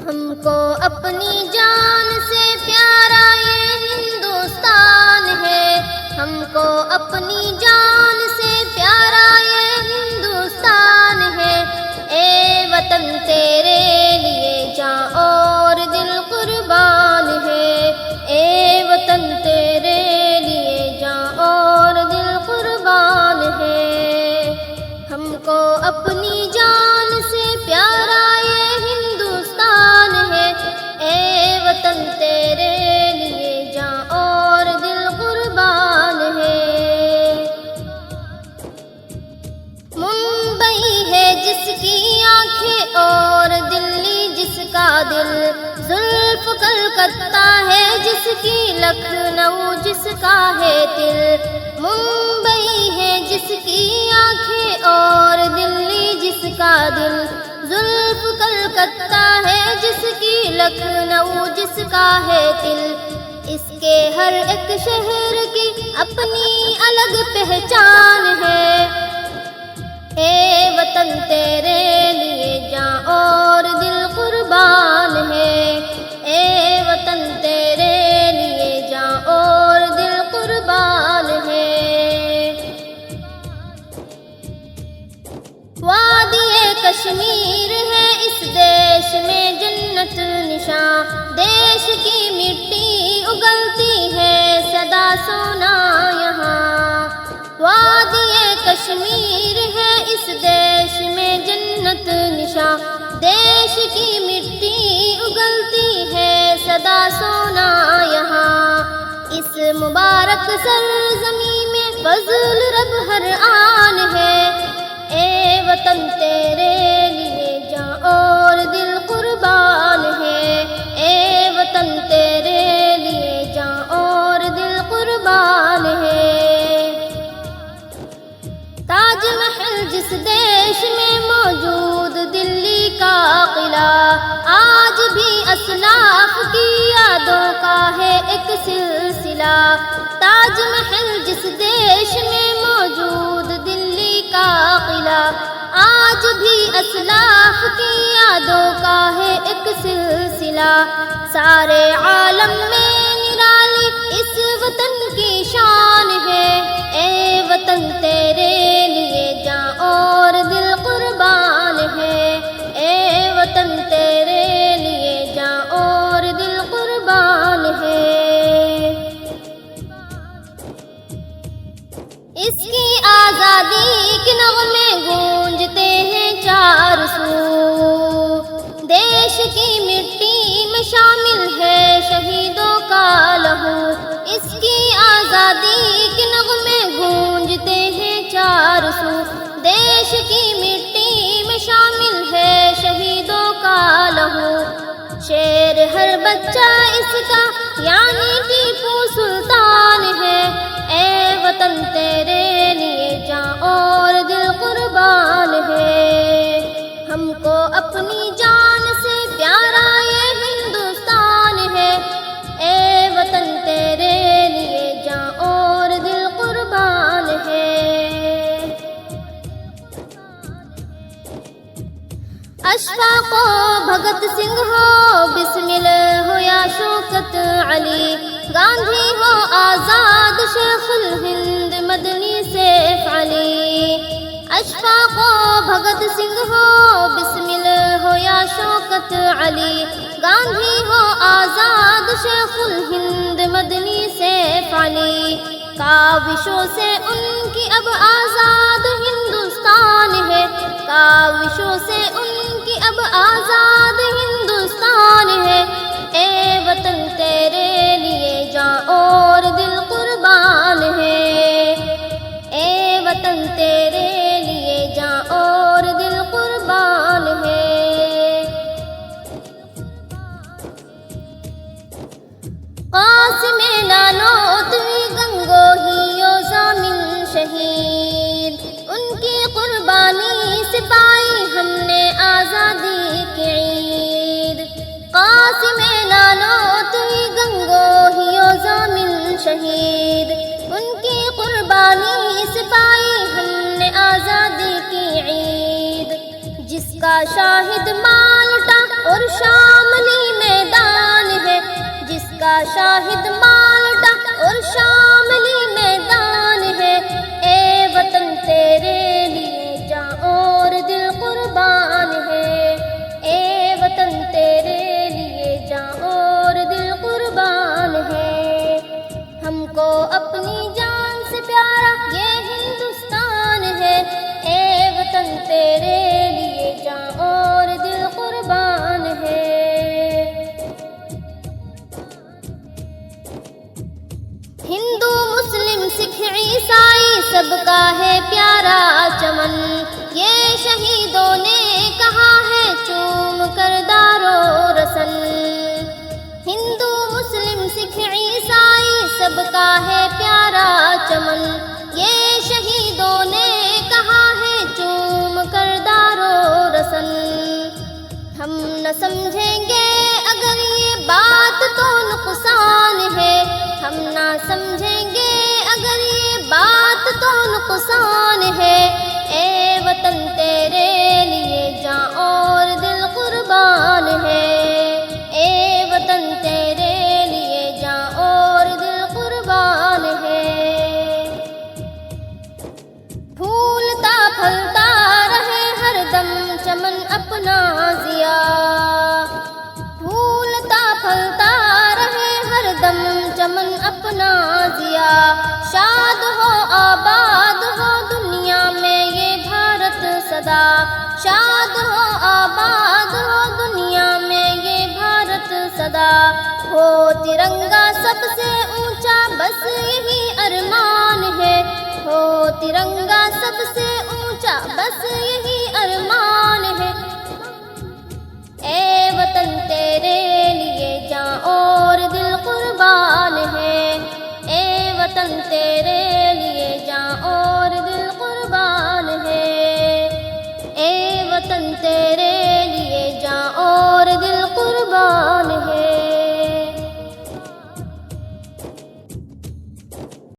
ہم کو اپنی جان سے پیارا یہ ہندوستان ہے، ہم کو اپنی جان سے پیارا یہ ہندوستان ہے۔ اے وطن تیرے لیے جاں اور دل قربان ہے، اے وطن تیرے لیے جاں اور دل قربان ہے۔ ہم کو اپنی جان سے پیارا یہ ہندوستان ہے، اے وطن تیرے لیے جاں اور دل قربان ہے۔ ممبئی ہے جس کی آنکھیں اور دلی جس کا دل، زلف کلکتہ ہے جس کی لکھنؤ جس کا ہے دل۔ ممبئی ہے جس کی آنکھیں اور دلی جس کا دل، زلف کلکتہ ہے جس کی لکھنؤ جس کا ہے دل۔ اس کے ہر ایک شہر کی اپنی الگ پہچان ہے، اے وطن تیرے لیے جاں اور دل قربان ہے، اے وطن تیرے لیے جاں اور دل قربان ہے۔ وادی کشمیر ہے اس دیش میں جنت نشاں، دیش کی مٹی اگلتی ہے سدا سونا یہاں۔ وادی کشمیر ہے اس دیش میں جنت نشاں، دیش کی مٹی اگلتی ہے سدا سونا یہاں۔ اس مبارک سرزمین میں فضل رب ہر آن ہے، اے وطن تیرے لیے جاں اور دل قربان ہے، اے وطن تیرے لیے جاں اور دل قربان ہے۔ تاج محل جس دیش میں موجود دلی کا قلعہ، آج بھی اسلاف کی یادوں کا ہے ایک سلسلہ۔ تاج محل جس دیش میں موجود دلی کا قلعہ، آج بھی اسلاف کی یادوں کا ہے ایک سلسلہ۔ سارے عالم میں نرالی اس وطن کی شان ہے، اے وطن تیرے لیے جاں اور دل قربان ہے، اے وطن تیرے لیے جاں اور دل قربان ہے۔ اس کی آزادی کے نغمے گونجتے ہیں چار سو، دیش کی مٹی میں شامل ہے شہیدوں کا لہو۔ اس کی آزادی کے نغمے گونجتے ہیں چار سو، دیش کی مٹی میں شامل ہے شہیدوں کا لہو۔ شیر ہر بچہ اس کا یعنی ٹیپو سلطان ہے، اے وطن تیرے لیے جاں اور دل قربان ہے۔ ہم کو اپنی جان سے پیارا یہ ہندوستان ہے، اے وطن تیرے لیے جاں اور دل قربان ہے۔ اشفاق و بھگت سنگھ ہو بسمل ہو یا شوکت علی، گاندھی ہو آزاد شیخ الہند مدنی سیف علی۔ اشفاق و بھگت سنگھ ہو بسمل ہو یا شوکت علی، گاندھی ہو آزاد شیخ الہند مدنی سیف علی۔ کاوشوں سے ان کی اب آزاد ہندوستان ہے، کاوشوں سے ان کی اب آزاد ہندوستان ہے، اے وطن تیرے لیے جاں اور دل قربان ہے، اے وطن تیرے لیے جاں اور دل قربان ہے۔ قاسم نانوتوی گنگوہیو ضامن شہید، ان کی قربانی سے پائی ہم نے آزادی کی عید۔ قاسم نانوتوی گنگوہیو ضامن شہید، ان کی قربانی سے پائی ہم نے آزادی کی عید۔ جس کا شاہد مالٹا اور شام شاہد مالٹا اور شاملی میدان ہے، اے وطن تیرے لیے جاں اور دل قربان ہے، اے وطن تیرے لیے جاں اور دل قربان ہے۔ ہم کو اپنی جان سے پیارا یہ ہندوستان ہے، اے وطن تیرے لیے جاں اور دل قربان ہے۔ ہندو مسلم سکھ عیسائی سب کا ہے پیارا چمن، یہ شہیدوں نے کہا ہے چوم کر دارو رسن۔ ہندو مسلم سکھ عیسائی سب کا ہے پیارا چمن، یہ شہیدوں نے کہا ہے چوم کر دارو رسن۔ ہم نہ سمجھیں گے اگر یہ بات تو نقصان ہے، ہم نہ سمجھیں گے اگر یہ بات تو نقصان ہے، اے وطن تیرے لیے جاں اور دل قربان ہے، اے وطن تیرے لیے جاں اور دل قربان ہے۔ پھولتا پھلتا رہے ہر دم چمن اپنا ضیا، پھولتا پھلتا رہے ہر دم چمن اپنا ضیا، شاد ہو آباد ہو دنیا میں یہ بھارت سدا، شاد ہو آباد ہو دنیا میں یہ بھارت سدا۔ ہو ترنگا سب سے اونچا بس یہی ارمان ہے، ہو ترنگا سب سے اونچا بس یہی ارمان